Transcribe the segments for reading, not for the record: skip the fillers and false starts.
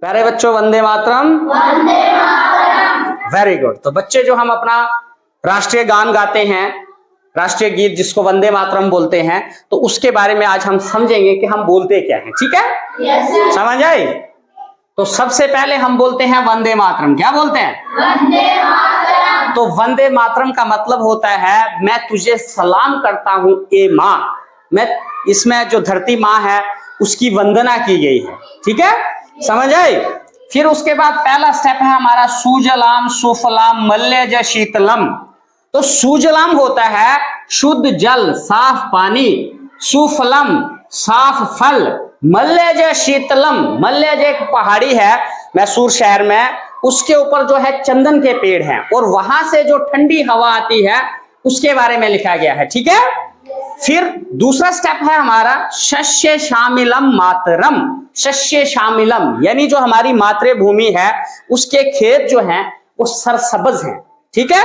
प्यारे बच्चों, Vande Mataram. Very good. तो बच्चे, जो हम अपना राष्ट्रीय गान गाते हैं, राष्ट्रीय गीत जिसको वंदे मातरम बोलते हैं, तो उसके बारे में आज हम समझेंगे कि हम बोलते क्या हैं। ठीक है? yes, समझ आई? तो सबसे पहले हम बोलते हैं वंदे मातरम। क्या बोलते हैं? वंदे मातरम। तो वंदे मातरम का मतलब होता है मैं तुझे सलाम करता हूं ए माँ। मैं, इसमें जो धरती माँ है उसकी वंदना की गई है। ठीक है? समझ आई? फिर उसके बाद पहला स्टेप है हमारा सुजलाम सुफलाम मलयज शीतलम। तो सुजलाम होता है शुद्ध जल, साफ पानी। सुफलम साफ फल। मलयज शीतलम, मलयज एक पहाड़ी है मैसूर शहर में, उसके ऊपर जो है चंदन के पेड़ हैं और वहां से जो ठंडी हवा आती है उसके बारे में लिखा गया है। ठीक है? फिर दूसरा स्टेप है हमारा शस्य शामिलम मातरम। शस्य शामिलम यानी जो हमारी मातृभूमि है उसके खेत जो हैं वो सरसब्ज हैं। ठीक है?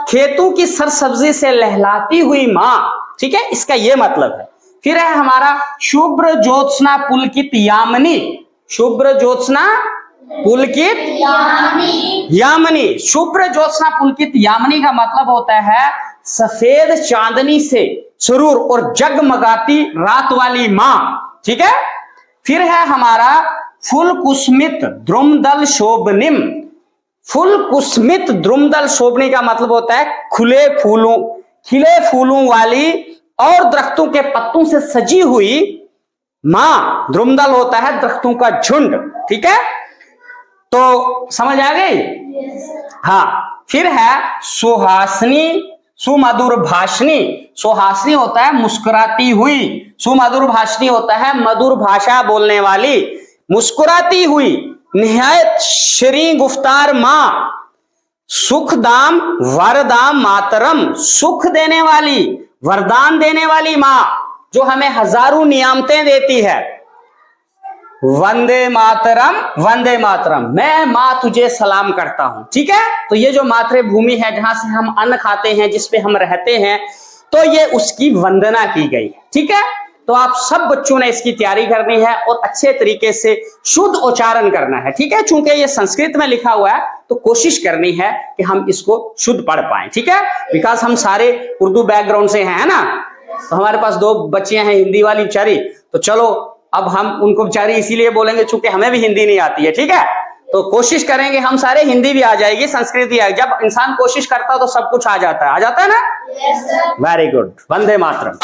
खेतों की सरसब्जी से लहलाती हुई माँ। ठीक है? इसका ये मतलब है। फिर है हमारा शुभ्र ज्योत्सना पुलकित यामिनी। शुभ्र ज्योत्सना पुलकित यामिनी। शुभ्र ज्योत्सना पुलकित यामिनी का मतलब होता है सफेद चांदनी से सुरूर और जगमगाती रात वाली माँ। ठीक है? फिर है हमारा फुल कुस्मित द्रुमदल शोभनिम। फुल कुस्मित द्रुमदल शोभनी का मतलब होता है खिले फूलों वाली और दरख्तों के पत्तों से सजी हुई माँ। द्रुमदल होता है दरख्तों का झुंड। ठीक है? तो समझ आ गई? हाँ। फिर है सुहासनी सुमधुर भाषणी। सुहासनी होता है मुस्कुराती हुई, सुमधुर भाषणी होता है मधुर भाषा बोलने वाली, मुस्कुराती हुई निहायत श्री गुफ्तार माँ। सुखदाम वरदाम मातरम, सुख देने वाली, वरदान देने वाली माँ जो हमें हजारों नियामतें देती है। वंदे मातरम, वंदे मातरम। मैं माँ तुझे सलाम करता हूं। ठीक है? तो ये जो मातृभूमि है जहां से हम अन्न खाते हैं, जिसपे हम रहते हैं, तो ये उसकी वंदना की गई। ठीक है? तो आप सब बच्चों ने इसकी तैयारी करनी है और अच्छे तरीके से शुद्ध उच्चारण करना है। ठीक है? चूंकि ये संस्कृत में लिखा हुआ है तो कोशिश करनी है कि हम इसको शुद्ध पढ़ पाए। ठीक है? बिकॉज हम सारे उर्दू बैकग्राउंड से हैं, है ना? तो हमारे पास दो बच्चियां हैं हिंदी वाली बेचारी, तो चलो अब हम उनको बेचारी इसीलिए बोलेंगे चूंकि हमें भी हिंदी नहीं आती है। ठीक है? तो कोशिश करेंगे हम सारे, हिंदी भी आ जाएगी, संस्कृत भी आएगी। जब इंसान कोशिश करता है तो सब कुछ आ जाता है। आ जाता है ना? Very good. वंदे मातरम।